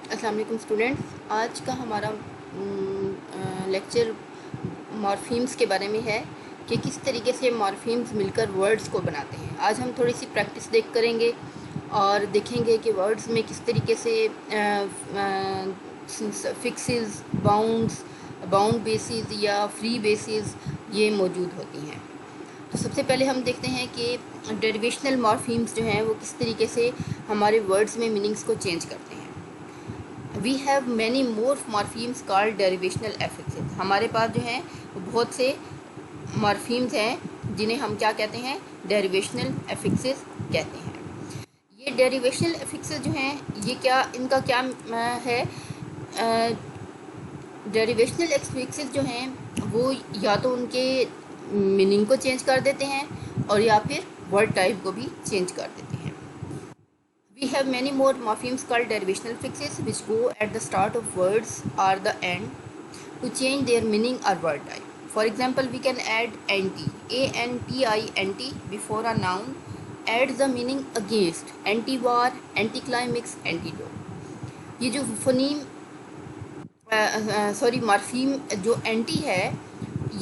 अस्सलाम वालेकुम स्टूडेंट्स। आज का हमारा लेक्चर मॉर्फीम्स के बारे में है कि किस तरीके से मॉर्फीम्स मिलकर वर्ड्स को बनाते हैं। आज हम थोड़ी सी प्रैक्टिस करेंगे और देखेंगे कि वर्ड्स में किस तरीके से फिक्सेस, बाउंड बेसिस या फ्री बेसिस ये मौजूद होती हैं। तो सबसे पहले हम देखते हैं कि डेरिवेशनल मॉर्फीम्स जो हैं वो किस तरीके से हमारे वर्ड्स में मीनिंग्स को चेंज करते हैं। We have many more morphemes called derivational affixes. हमारे पास जो हैं बहुत से मॉर्फीम्स हैं जिन्हें हम क्या कहते हैं, डेरिवेशनल एफिक्सेस कहते हैं। ये डेरिवेशनल एफिक्सेस जो हैं ये क्या, इनका क्या है, डेरिवेशनल एफिक्सेस जो हैं वो या तो उनके मीनिंग को चेंज कर देते हैं और या फिर वर्ड टाइप को भी चेंज कर देते हैं। We have many more morphemes called derivational fixes which go at the start of words or the end to change their meaning or word type. For example, we can add anti, A-N-T-I-N-T before a noun, adds the meaning against, anti-war, anticlimax, antidote. ये जो phoneme morpheme जो anti है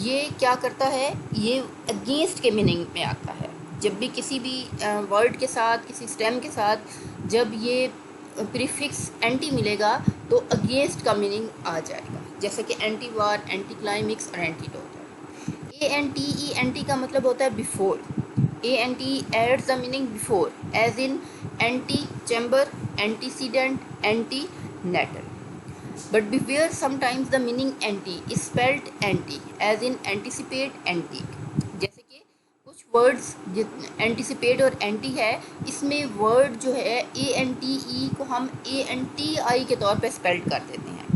ये क्या करता है, ये against के मीनिंग में आता है। जब भी किसी भी वर्ड के साथ, किसी स्टेम के साथ जब ये प्रीफिक्स एंटी मिलेगा तो अगेंस्ट का मीनिंग आ जाएगा, जैसे कि एंटी वार, एंटी क्लाइमिक्स और एंटीडोट है। एंटी का मतलब होता है before. Ante adds the meaning before, as in ante chamber, antecedent, ante natal. But beware, sometimes the meaning anti is spelled anti, as in anticipate, antique. जैसे कि कुछ वर्ड्स एंटिसिपेट और एंटी है, इसमें वर्ड जो है ANTE को हम ANTI के तौर पे स्पेल्ड कर देते हैं।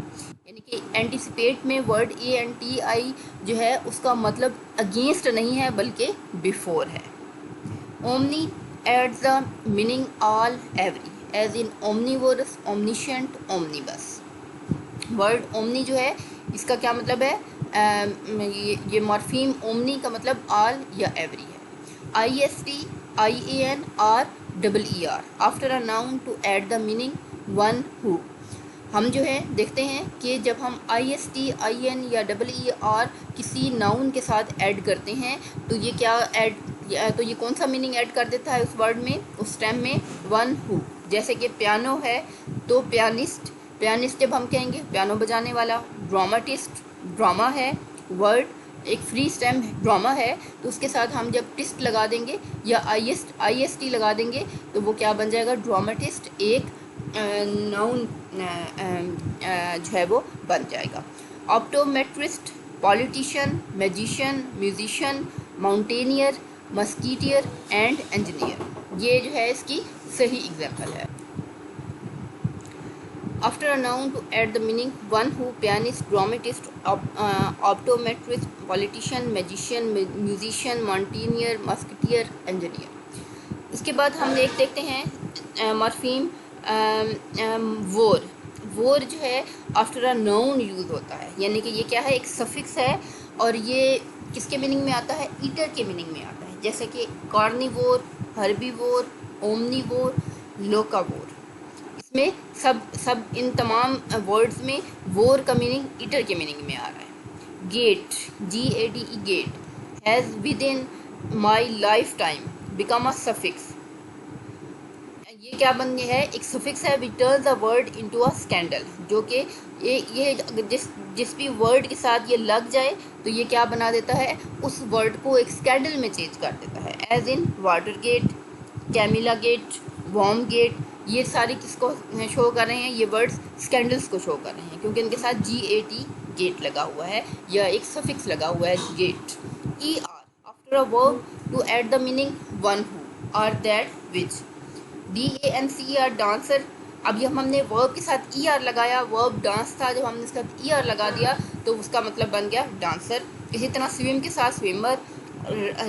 यानी कि एंटिसिपेट में वर्ड ANTI जो है उसका मतलब अगेंस्ट नहीं है बल्कि बिफोर है। Omni adds the meaning all every, as in omnivorous, omniscient, omnibus. Word omni जो है इसका क्या मतलब है, ये मॉर्फीम ओमनी का मतलब ऑल या एवरी है। IST, IAN और EER after a noun to add the meaning one who. हम जो है देखते हैं कि जब हम IST, IN या EER किसी नाउन के साथ ऐड करते हैं तो ये क्या तो ये कौन सा मीनिंग ऐड कर देता है उस वर्ड में, उस टाइम में, वन हु। जैसे कि पियानो है तो पियानिस्ट, पियानिस्ट जब हम कहेंगे पियानो बजाने वाला। ड्रामाटिस्ट, ड्रामा है वर्ड, एक फ्री स्टेम ड्रामा है, तो उसके साथ हम जब टिस्ट लगा देंगे या IST लगा देंगे तो वो क्या बन जाएगा, ड्रामाटिस्ट, एक नाउन जो है वो बन जाएगा। Optometrist, politician, magician, musician, mountaineer, musketeer and engineer, ये जो है इसकी सही एग्जाम्पल है। After a noun to add the meaning one who, pianist, dramatist, optometrist, politician, magician, musician, mountaineer, musketeer, engineer। इसके बाद हम देखते हैं मॉर्फीम वोर। वोर जो है आफ्टर अ नाउन यूज़ होता है, यानी कि ये क्या है, एक सफिक्स है और ये किसके मीनिंग में आता है, ईटर के मीनिंग में आता है। जैसे कि कार्निवोर, हर्बीवोर, ओमनीवोर, लोकावोर। इसमें सब इन तमाम वर्ड्स में वोर का मीनिंग ईटर के मीनिंग में आ रहा है। Gate, GATE, gate has within my lifetime become a suffix. ये क्या बन गया है, एक सफिक्स है which turns a word into a scandal, जो कि ये जिस भी वर्ड के साथ ये लग जाए तो ये क्या बना देता है, उस वर्ड को एक स्कैंडल में चेंज कर देता है। As in water gate, Camilla gate, worm gate, ये सारी किसको शो कर रहे हैं, ये वर्ड्स स्कैंडल्स को शो कर रहे हैं क्योंकि इनके साथ GAT गेट लगा हुआ है या एक सफिक्स लगा हुआ है gate. ER after a verb to add the meaning one who और दैट विच। DANCER डांसर, अब ये हमने वर्ब के साथ ER लगाया, वर्ब डांस था, जब हमने इसके साथ ER लगा दिया तो उसका मतलब बन गया डांसर। इसी तरह स्विम के साथ स्विमर,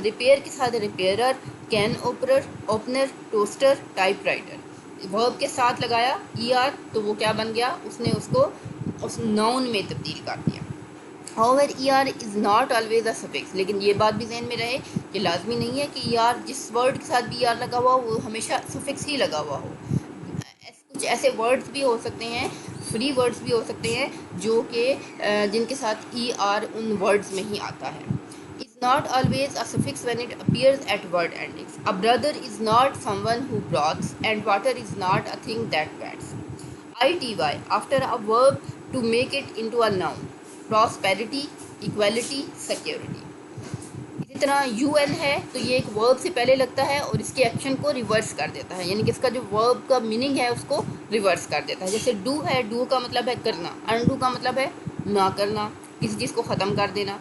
रिपेयर के साथ repairer, can opener, opener, toaster, typewriter. Verb के साथ लगाया ER तो वो क्या बन गया, उसने उसको उस नाउन में तब्दील कर दिया। However, ER is not always a suffix, लेकिन ये बात भी ध्यान में रहे कि लाजमी नहीं है कि ER जिस वर्ड के साथ भी ER लगा हुआ हो वो हमेशा सफिक्स ही लगा हुआ हो। कुछ कुछ ऐसे वर्ड्स भी हो सकते हैं, फ्री वर्ड्स भी हो सकते हैं, जो कि जिनके साथ ई आर उन वर्ड्स में ही आता है। Is not always a suffix when it appears at word endings. A brother is not someone who broths, and water is not a thing that bats. ity after a verb to make it into a noun. Prosperity, equality, security. इसी तरह you N है तो ये एक verb से पहले लगता है और इसके एक्शन को रिवर्स कर देता है, यानी कि इसका जो वर्ब का मीनिंग है उसको रिवर्स कर देता है। जैसे डू है, डू का मतलब है करना, अनडू का मतलब है ना करना, किसी चीज़ को ख़त्म कर देना।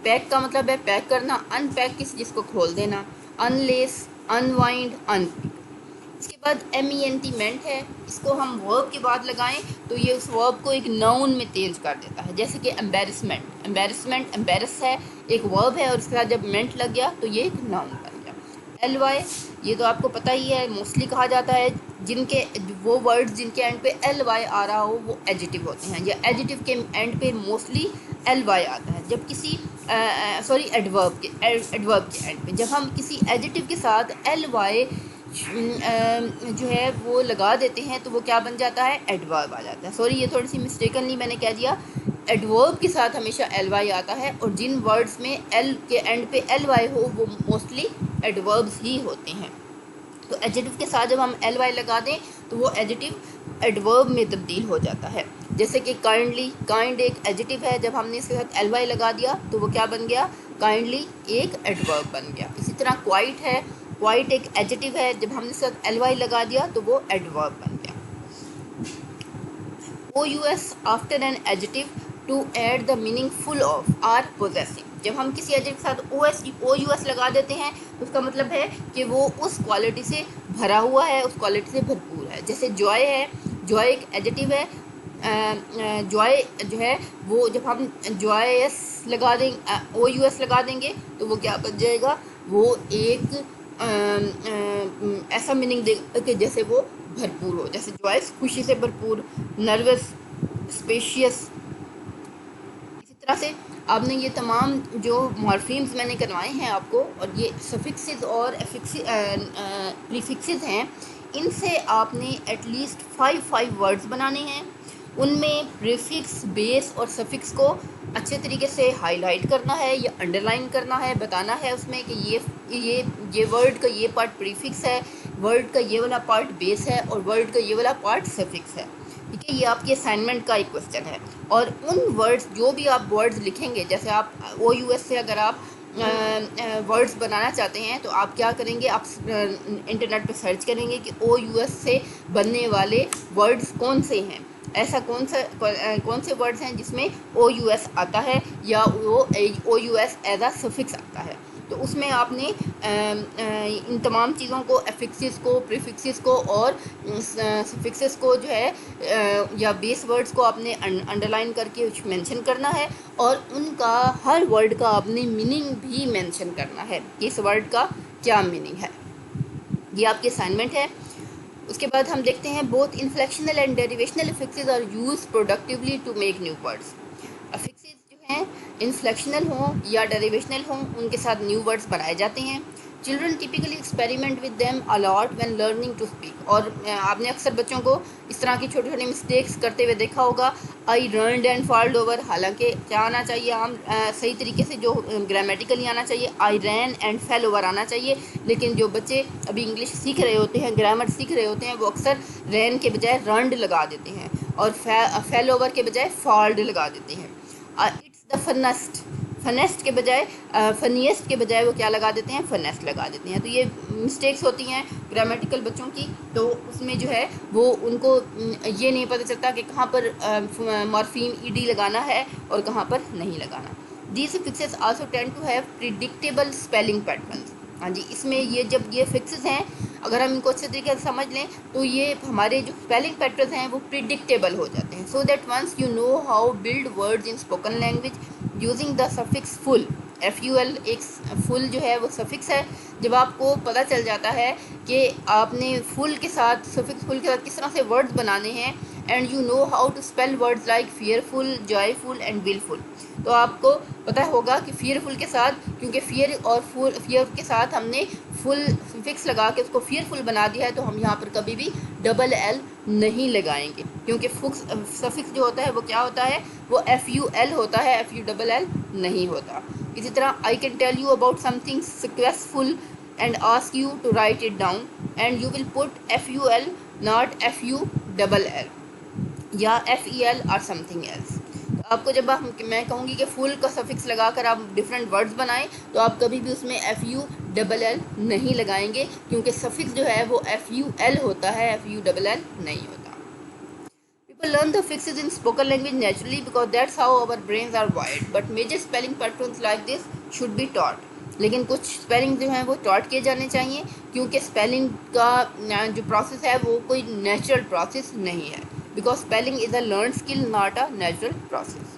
पैक का मतलब है पैक करना, अनपैक किसी चीज़ को खोल देना, अनलेस, अनवाइंड, अनपिक। इसके बाद एमिएंटीमेंट है, इसको हम वर्ब के बाद लगाएं तो ये उस वर्ब को एक नाउन में चेंज कर देता है। जैसे कि एम्बेरसमेंट, एम्बेरसमेंट एम्बेरस है, एक वर्ब है और उसके साथ जब मेंट लग गया तो ये एक नाउन बन गया। एल वाई, ये तो आपको पता ही है, मोस्टली कहा जाता है जिनके वो वर्ड्स जिनके एंड पे एल वाई आ रहा हो वो एडजेक्टिव होते हैं, या एडजेक्टिव के एंड पे मोस्टली एल वाई आता है। जब किसी एडवर्ब के एंड पे जब हम किसी एडजेक्टिव के साथ एल वाई जो है वो लगा देते हैं तो वो क्या बन जाता है, एडवर्ब आ जाता है। सॉरी, ये थोड़ी सी मिस्टेकनली मैंने कह दिया, एडवर्ब के साथ हमेशा एल वाई आता है, और जिन वर्ड्स में एल के एंड पे एल वाई हो वो मोस्टली एडवर्ब्स ही होते हैं। तो एडजेक्टिव के साथ जब हम एल वाई लगा दें तो वो एडजेक्टिव एडवर्ब में तब्दील हो जाता है। जैसे कि काइंडली, काइंड एक एडजेक्टिव है, जब हमने इसके साथ एल वाई लगा दिया तो वो क्या बन गया, काइंडली एक एडवर्ब बन गया। इसी तरह क्वाइट है, क्वाइट एक एडजेक्टिव है, जब हमने इसके साथ एल वाई लगा दिया तो वो एडवर्ब बन गया। O U S after an adjective to add the meaning full of or possessive. जब हम किसी एडजेक्टिव के साथ ओ यू एस लगा देते हैं तो उसका मतलब है कि वो उस क्वालिटी से भरा हुआ है, उस क्वालिटी से भरपूर है। जैसे जॉय है, जॉय एक एडजेक्टिव है, जॉय जो है वो जब हम जॉयस लगा देंगे, ओ यू एस लगा देंगे तो वो क्या बन जाएगा, वो एक ऐसा मीनिंग देगा कि जैसे वो भरपूर हो। जैसे जॉयस खुशी से भरपूर, नर्वस, स्पेशियस। इसी तरह से आपने ये तमाम जो मॉर्फीम्स मैंने करवाए हैं आपको, और ये सफिक्सेस और प्रीफिक्सेस हैं, इनसे आपने एटलीस्ट 5 वर्ड्स बनाने हैं। उनमें प्रीफिक्स, बेस और सफिक्स को अच्छे तरीके से हाईलाइट करना है या अंडरलाइन करना है, बताना है उसमें कि ये वर्ड का ये पार्ट प्रीफिक्स है, वर्ड का ये वाला पार्ट बेस है और वर्ड का ये वाला पार्ट सफिक्स है। ठीक है, ये आपके असाइनमेंट का एक क्वेश्चन है। और उन वर्ड्स, जो भी आप वर्ड्स लिखेंगे, जैसे आप ओ यू एस से अगर आप वर्ड्स बनाना चाहते हैं तो आप क्या करेंगे, आप इंटरनेट पे सर्च करेंगे कि ओ यू एस से बनने वाले वर्ड्स कौन से हैं, ऐसा कौन से वर्ड्स हैं जिसमें ओ यू एस आता है या वो ओ यू एस एज आ सफिक्स आता है। तो उसमें आपने इन तमाम चीज़ों को, एफिक्सिस को, प्रीफिक्सिस को और सफिक्सेस को जो है या बेस वर्ड्स को आपने अंडरलाइन करके मेंशन करना है, और उनका हर वर्ड का आपने मीनिंग भी मेंशन करना है कि इस वर्ड का क्या मीनिंग है। ये आपकी असाइनमेंट है। उसके बाद हम देखते हैं both inflectional and derivational affixes are used productively to make new words. Affixes जो हैं इन्फ्लेक्शनल हों या डेरिवेशनल हों, उनके साथ न्यू वर्ड्स बनाए जाते हैं। Children typically experiment with them a lot when learning to speak. और आपने अक्सर बच्चों को इस तरह की छोटी छोटी मिस्टेक्स करते हुए देखा होगा। आई रर्नड एंड फॉल्ड ओवर, हालांकि क्या आना चाहिए, आम सही तरीके से जो ग्रामेटिकली आना चाहिए आई रैन एंड फेल ओवर आना चाहिए, लेकिन जो बच्चे अभी इंग्लिश सीख रहे होते हैं, ग्रामर सीख रहे होते हैं, वो अक्सर रैन के बजाय रर्नड लगा देते हैं और फेल ओवर के बजाय फॉल्ड लगा देते हैं। इट्स द फनेस्ट, फनेस्ट के बजाय फनीएस्ट के बजाय वो क्या लगा देते हैं, फनेस्ट लगा देते हैं। तो ये मिस्टेक्स होती हैं ग्रामेटिकल बच्चों की, तो उसमें जो है वो उनको ये नहीं पता चलता कि कहाँ पर मॉर्फीम ईडी लगाना है और कहाँ पर नहीं लगाना। These affixes also tend to have predictable spelling patterns. हाँ जी, इसमें ये जब ये फिक्सेस हैं, अगर हम इनको अच्छे तरीके से समझ लें तो ये हमारे जो स्पेलिंग पैटर्न्स हैं वो प्रिडिक्टेबल हो जाते हैं। So that once you know how build words in spoken language using the suffix ful, FUL एक फुल जो है वो सफिक्स है। जब आपको पता चल जाता है कि आपने फुल के साथ, सफिक्स फुल के साथ किस तरह से वर्ड्स बनाने हैं and you know how to spell words like fearful, joyful and willful। तो आपको पता होगा कि fearful के साथ, क्योंकि fear और fear के साथ हमने फुल फिक्स लगा के उसको fearful बना दिया है, तो हम यहाँ पर कभी भी डबल एल नहीं लगाएंगे, क्योंकि सफिक्स जो होता है वो क्या होता है, वो FUL होता है, FULL नहीं होता। इसी तरह I can tell you about something successful and ask you to write it down and you will put FUL not FULL या FEL or something else। तो आपको जब मैं कहूँगी कि फुल का सफिक्स लगाकर आप डिफरेंट वर्ड्स बनाएं, तो आप कभी भी उसमें FULL नहीं लगाएंगे, क्योंकि सफिक्स जो है वो FUL होता है, FULL नहीं होता। People learn the fixes in spoken language naturally because that's how our brains are wired, but major spelling patterns like this should be taught। लेकिन कुछ स्पेलिंग जो हैं वो टॉट किए जाने चाहिए, क्योंकि स्पेलिंग का जो प्रोसेस है वो कोई नेचुरल प्रोसेस नहीं है, because spelling is a learn skill not a natural process.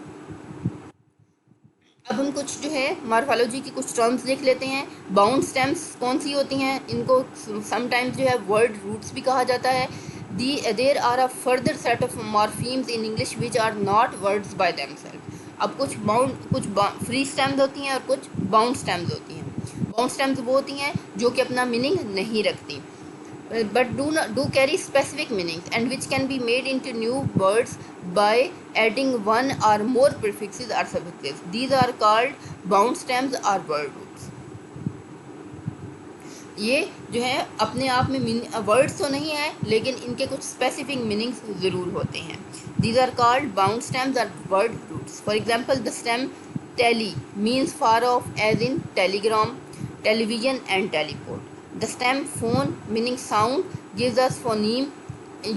अब हम कुछ जो है मॉर्फोलॉजी की कुछ टर्म्स देख लेते हैं। बाउंड स्टेम्स कौन सी होती हैं, इनको समटाइम्स जो है वर्ड रूट्स भी कहा जाता है। There are a further set of morphemes in English which are not words by themselves. अब कुछ फ्री स्टेम्स होती हैं और कुछ बाउंड स्टेम्स होती हैं। बाउंड स्टेम्स वो होती हैं जो कि अपना मीनिंग नहीं रखती, but do carry specific meanings and which can be made into new words by adding one or more prefixes or suffixes. These are called bound stems or word roots। ये जो है अपने आप में वर्ड्स तो नहीं है, लेकिन इनके कुछ स्पेसिफिक मीनिंग्स ज़रूर होते हैं। These are called bound stems or word roots। For example, the stem tele means far off, as in telegram, television and teleport। The stem phone meaning sound gives us phoneme,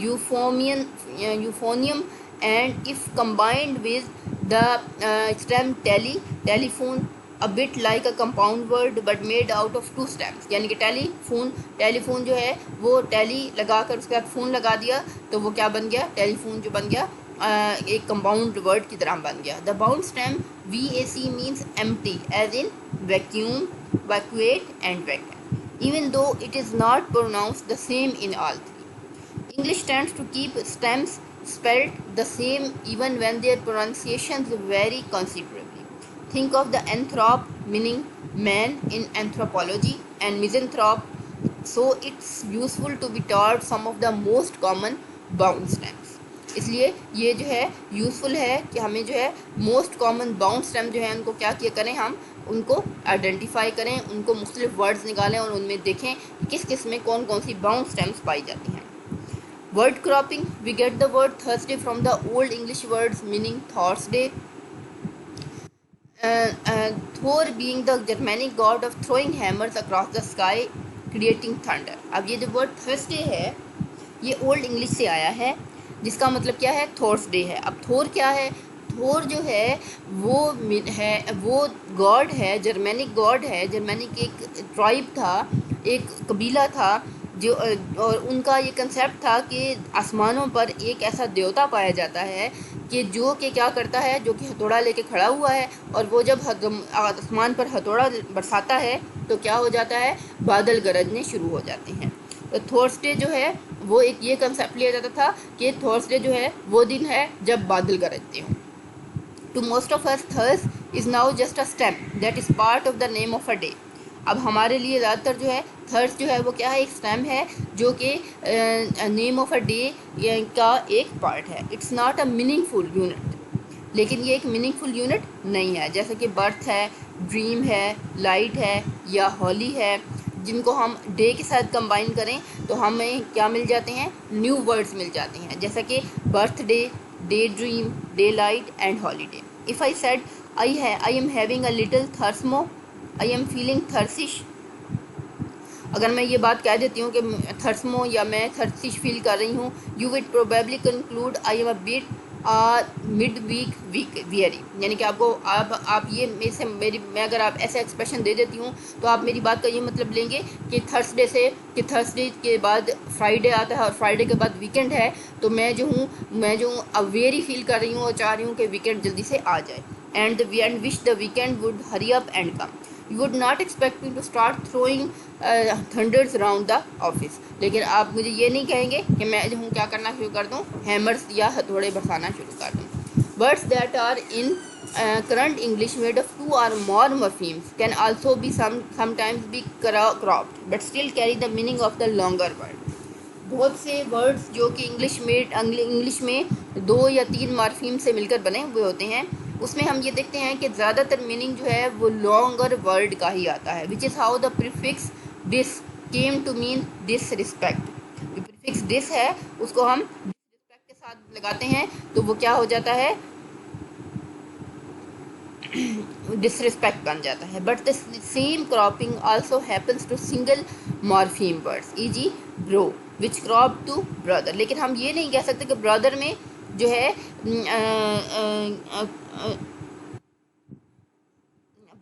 euphonium, and if combined with the stem telephone, a bit like a compound word but made out of two stems। यानी कि telephone जो है वो tele लगाकर उसके बाद phone लगा दिया तो वो क्या बन गया, टेलीफोन जो बन गया एक कंपाउंड वर्ड की तरह बन गया। The bound stem VAC means empty, as in vacuum, evacuate and vacant, even though it is not pronounced the same in all three। English tends to keep stems spelled the same even when their pronunciations vary considerably। Think of the anthrop meaning man in anthropology and misanthrope, so it's useful to be taught some of the most common bound stems। इसलिए ये जो है useful है कि हमें जो है most common bound stem जो है उनको क्या किया करें, हम उनको आइडेंटिफाई करें, उनको मुख्तलिफ वर्ड्स निकालें और उनमें देखें कि किस किस में कौन कौन सी बाउंड स्टेम्स पाई जाती हैं। Word cropping, we get the word Thursday from the Old English words meaning Thorsday. Thor being the Germanic god of throwing hammers across the sky creating thunder. अब ये जो वर्ड थर्सडे है ये old English से आया है, जिसका मतलब क्या है, थॉर्सडे है। अब थोर क्या है, थोर जो है वो गॉड है, जर्मैनिक गॉड है। जर्मैनिक एक ट्राइब था, एक कबीला था जो, और उनका ये कंसेप्ट था कि आसमानों पर एक ऐसा देवता पाया जाता है कि जो कि क्या करता है, जो कि हथौड़ा लेके खड़ा हुआ है, और वो जब आसमान पर हथौड़ा बरसाता है तो क्या हो जाता है, बादल गरजने शुरू हो जाते हैं। तो थर्सडे जो है वो एक ये कंसेप्ट लिया जाता था कि थर्सडे जो है वो दिन है जब बादल गरजते हों। To most of us Thurs is now just a stem that is part of the name of a day. अब हमारे लिए ज़्यादातर जो है थर्स जो है वो क्या है, एक स्टेम है जो कि नेम ऑफ अ डे का एक पार्ट है। It's not a meaningful unit, लेकिन ये एक मीनिंगफुल यूनिट नहीं है। जैसे कि बर्थ है, ड्रीम है, लाइट है या होली है, जिनको हम डे के साथ कंबाइन करें तो हमें क्या मिल जाते हैं, न्यू वर्ड्स मिल जाते हैं, जैसा कि birthday, daydream, daylight and holiday. If I said I am having a little thursmo, I am feeling thursish. अगर मैं ये बात कह देती हूँ कि थर्समो या मैं थर्सिश फील कर रही हूँ, you would probably conclude I am a bit midweek weary. यानी कि आपको आप ये मैं अगर आप ऐसा एक्सप्रेशन दे देती हूँ तो आप मेरी बात का ये मतलब लेंगे कि थर्सडे के बाद फ्राइडे आता है और फ्राइडे के बाद वीकेंड है, तो मैं जो हूँ अब वेरी फील कर रही हूँ और चाह रही हूँ कि वीकेंड जल्दी से आ जाए। And wish the weekend would hurry up and come. You would not expect me to start throwing thunders around the office, लेकिन आप मुझे ये नहीं कहेंगे कि मैं जो हूँ क्या करना शुरू कर दूँ, हैमर्स या हथौड़े बरसाना शुरू कर दूँ। Words that are in current English made of two or more morphemes can also be sometimes be cropped but still carry the meaning of the longer word। बहुत से वर्ड्स जो कि इंग्लिश में 2 या 3 मॉर्फीम से मिलकर बने हुए होते हैं, उसमें हम ये देखते हैं कि ज़्यादातर मीनिंग जो है वो लॉन्गर वर्ड का ही आता है, which is how the prefix dis came to mean disrespect. जो प्रीफिक्स डिस है उसको हम डिसरिस्पेक्ट के साथ लगाते हैं तो वो क्या हो जाता है, डिसरिस्पेक्ट बन जाता है। But the same cropping also happens to single morpheme words e g. Bro which crop to brother. लेकिन हम ये नहीं कह सकते कि ब्रदर में जो है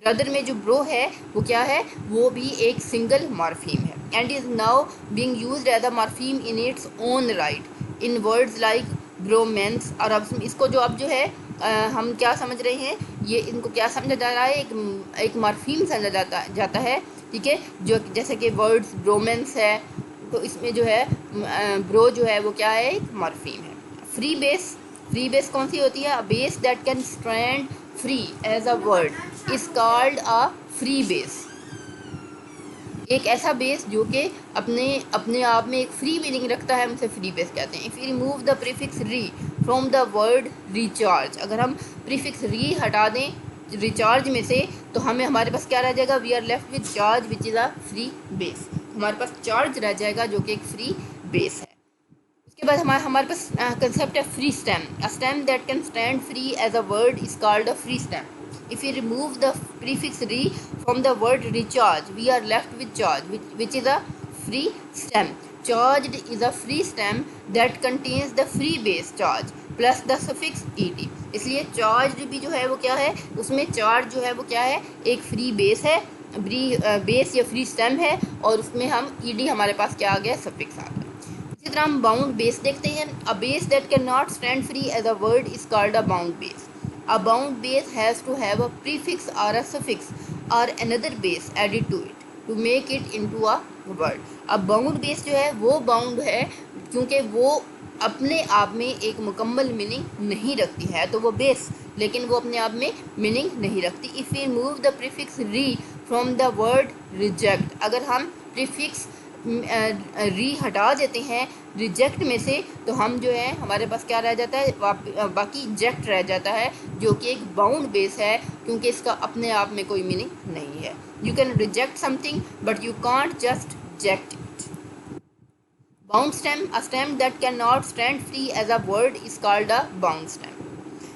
ब्रदर में जो ब्रो है वो क्या है, वो भी एक सिंगल मॉर्फीम है and is now being used as a morpheme in its own right in words like bromance. और अब इसको जो अब जो है हम क्या समझ रहे हैं, ये इनको क्या समझा जा रहा है, एक मॉर्फीम समझा जाता है, ठीक है। जो जैसे कि वर्ड्स ब्रोमेंस है तो इसमें जो है ब्रो जो है वो क्या है, एक मॉर्फीम है। फ्री बेस कौन सी होती है, a base that can stand free as a word is called a free base. एक ऐसा बेस जो कि अपने आप में एक फ्री मीनिंग रखता है, हम उसे फ्री बेस कहते हैं। If you remove the prefix re from the word recharge, अगर हम प्रीफिक्स री हटा दें रिचार्ज में से तो हमारे पास क्या रह जाएगा, we are left with charge which is a free base. हमारे पास चार्ज रह जाएगा जो कि एक फ्री बेस है। उसके बाद हमारे पास कंसेप्ट है free stem, a stem that can stand free as a word is called a free stem. If we remove the prefix re from the word recharge, we are left with charge, which is a free stem. Charged is a free stem that contains the free base charge plus the suffix ed। इसलिए charged भी जो है वो क्या है, उसमें charge जो है वो क्या है, एक free base है, बेस या फ्री स्टेम है, और उसमें हम ed हमारे पास क्या आ गया, सफिक्स आ गया। इसी तरह हम बाउंड बेस देखते हैं, a base that can not stand free as a word is called a bound base. A bound base has to have a prefix or a suffix or another base added to it to make it into a word। अब bound base जो है वो bound है क्योंकि वो अपने आप में एक मुकम्मल मीनिंग नहीं रखती है, तो वो बेस, लेकिन वो अपने आप में मीनिंग नहीं रखती। If we remove the prefix re from the word reject, अगर हम प्रीफिक्स री हटा देते हैं रिजेक्ट में से तो हम जो है हमारे पास क्या रह जाता है, बाकी जेक्ट रह जाता है जो कि एक बाउंड बेस है क्योंकि इसका अपने आप में कोई मीनिंग नहीं है। You can reject something but you can't just ject it. Bound stem, a stem that can not stand free as a word is called a bound stem.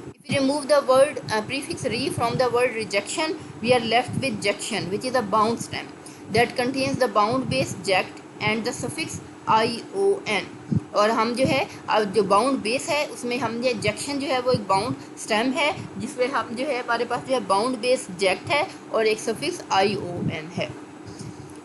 If we remove the word prefix re from the word rejection, we are left with jection, which is a bound stem that contains the bound base ject and the suffix ion। और हम जो है जो bound base है उसमें हम ये जेक्शन जो है वो एक बाउंड स्टेम है जिसमें हम जो है हमारे पास जो है बाउंड बेस जेक्ट है और एक सफिक्स ion है।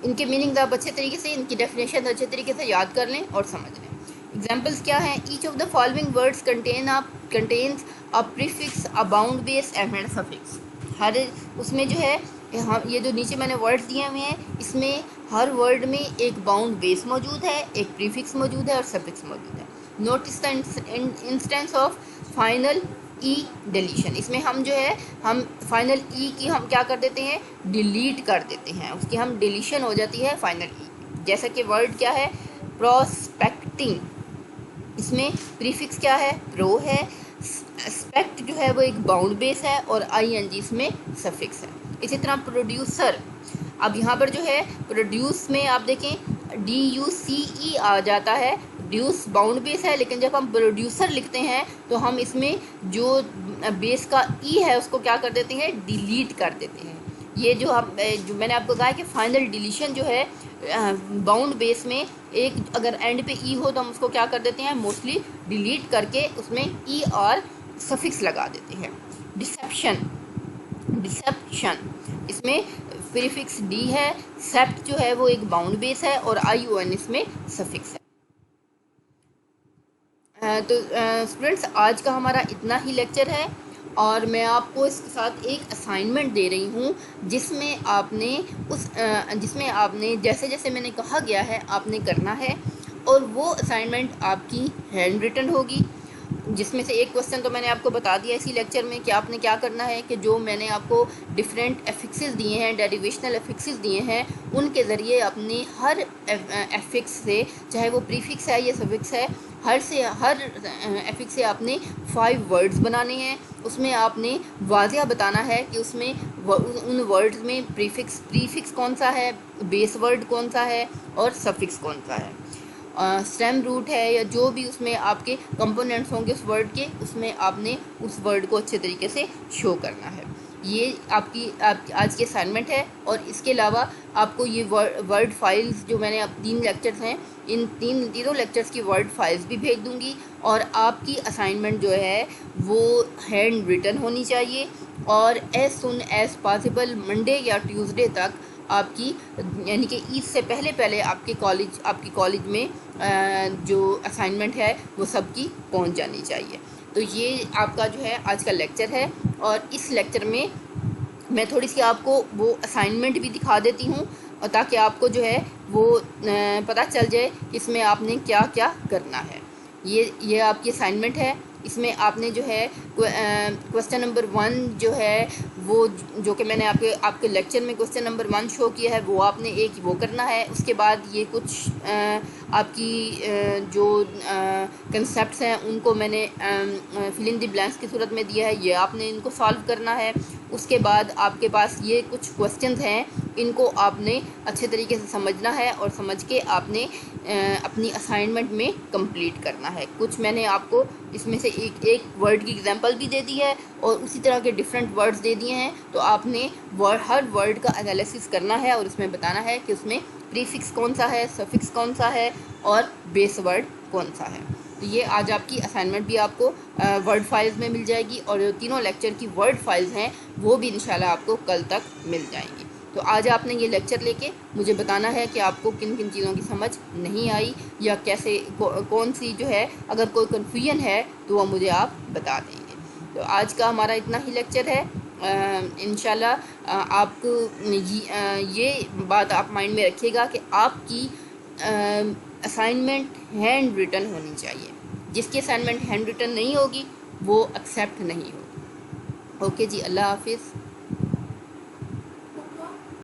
इनके मीनिंग्स आप अच्छे तरीके से, इनकी डेफिनेशन अच्छे तरीके से याद कर लें और समझ लें। एग्जाम्पल्स क्या हैं, each of the following words contains a prefix, a bound base and suffix. हर उसमें जो है ये जो नीचे मैंने वर्ड्स दिए हुए हैं इसमें हर वर्ड में एक बाउंड बेस मौजूद है, एक प्रीफिक्स मौजूद है और सफिक्स मौजूद है। Notice the instance of final E deletion, इसमें हम जो है हम फाइनल ई की हम क्या कर देते हैं, डिलीट कर देते हैं, उसकी हम डिलीशन हो जाती है फाइनल ई। जैसा कि वर्ड क्या है, प्रोस्पेक्टिंग, इसमें प्रीफिक्स क्या है, प्रो है, स्पेक्ट जो है वो एक बाउंड बेस है और ING इसमें सफिक्स है। इसी तरह प्रोड्यूसर, अब यहाँ पर जो है प्रोड्यूस में आप देखें DUCE आ जाता है, ड्यूस बाउंड बेस है, लेकिन जब हम प्रोड्यूसर लिखते हैं तो हम इसमें जो बेस का ई है उसको क्या कर देते हैं, डिलीट कर देते हैं। ये जो मैंने आपको कहा है कि फाइनल डिलीशन जो है बाउंड बेस में एक अगर एंड पे ई हो तो हम उसको क्या कर देते हैं, मोस्टली डिलीट करके उसमें ई और सफिक्स लगा देते हैं। डिसेप्शन, इसमें प्रीफिक्स डी है, सेप्ट जो है वो एक बाउंड बेस है और ION इसमें सफिक्स है। तो स्टूडेंट्स आज का हमारा इतना ही लेक्चर है और मैं आपको इसके साथ एक असाइनमेंट दे रही हूँ जिसमें आपने जैसे जैसे मैंने कहा गया है आपने करना है, और वो असाइनमेंट आपकी हैंड रिटन होगी। जिसमें से एक क्वेश्चन तो मैंने आपको बता दिया इसी लेक्चर में कि आपने क्या करना है कि जो मैंने आपको डिफरेंट एफिक्सेस दिए हैं, डेरिवेशनल एफिक्सेस दिए हैं, उनके ज़रिए अपनी हर एफिक्स से, चाहे वो प्रीफिक्स है या सफिक्स है, हर एफिक्स से आपने 5 वर्ड्स बनाने हैं। उसमें आपने वाज़िया बताना है कि उसमें उन वर्ड्स में प्रीफिक्स कौन सा है, बेस वर्ड कौन सा है और सफिक्स कौन सा है, स्टेम रूट है, या जो भी उसमें आपके कंपोनेंट्स होंगे उस वर्ड के, उसमें आपने उस वर्ड को अच्छे तरीके से शो करना है। ये आपकी आज की असाइनमेंट है। और इसके अलावा आपको ये वर्ड फाइल्स जो मैंने अब 3 लेक्चर्स हैं, इन तीनों लेक्चर्स की वर्ड फाइल्स भी भेज दूंगी। और आपकी असाइनमेंट जो है वो हैंड रिटन होनी चाहिए, और as soon as possible Monday या ट्यूसडे तक आपकी, यानी कि ईद से पहले पहले आपकी कॉलेज में जो असाइनमेंट है वो सबकी पहुंच जानी चाहिए। तो ये आपका जो है आज का लेक्चर है, और इस लेक्चर में मैं थोड़ी सी आपको वो असाइनमेंट भी दिखा देती हूँ, और ताकि आपको जो है वो पता चल जाए कि इसमें आपने क्या क्या करना है। ये आपकी असाइनमेंट है। इसमें आपने जो है क्वेश्चन नंबर 1 जो है वो, जो कि मैंने आपके लेक्चर में क्वेश्चन नंबर 1 शो किया है, वो आपने एक वो करना है। उसके बाद ये कुछ आपकी जो कंसेप्ट्स हैं उनको मैंने फिल इन द ब्लैंक्स की सूरत में दिया है, ये आपने इनको सॉल्व करना है। उसके बाद आपके पास ये कुछ क्वेश्चंस हैं, इनको आपने अच्छे तरीके से समझना है, और समझ के आपने अपनी असाइनमेंट में कंप्लीट करना है। कुछ मैंने आपको इसमें से एक वर्ड की एग्जांपल भी दे दी है, और उसी तरह के डिफरेंट वर्ड्स दे दिए हैं। तो आपने हर वर्ड का एनालिसिस करना है, और उसमें बताना है कि उसमें प्रीफिक्स कौन सा है, सफिक्स कौन सा है, और बेस वर्ड कौन सा है। तो ये आज आपकी असाइनमेंट भी आपको वर्ड फाइल्स में मिल जाएगी, और जो तीनों लेक्चर की वर्ड फाइल्स हैं वो भी इंशाल्लाह आपको कल तक मिल जाएंगी। तो आज आपने ये लेक्चर लेके मुझे बताना है कि आपको किन किन चीज़ों की समझ नहीं आई, या कैसे कौन सी जो है, अगर कोई कन्फ्यूजन है तो वह मुझे आप बता देंगे। तो आज का हमारा इतना ही लेक्चर है। इंशाल्लाह आपको ये बात आप माइंड में रखिएगा कि आपकी असाइनमेंट हैंड रिटन होनी चाहिए। जिसकी असाइनमेंट हैंड रिटन नहीं होगी वो एक्सेप्ट नहीं होगी। ओके जी, अल्लाह हाफिज़।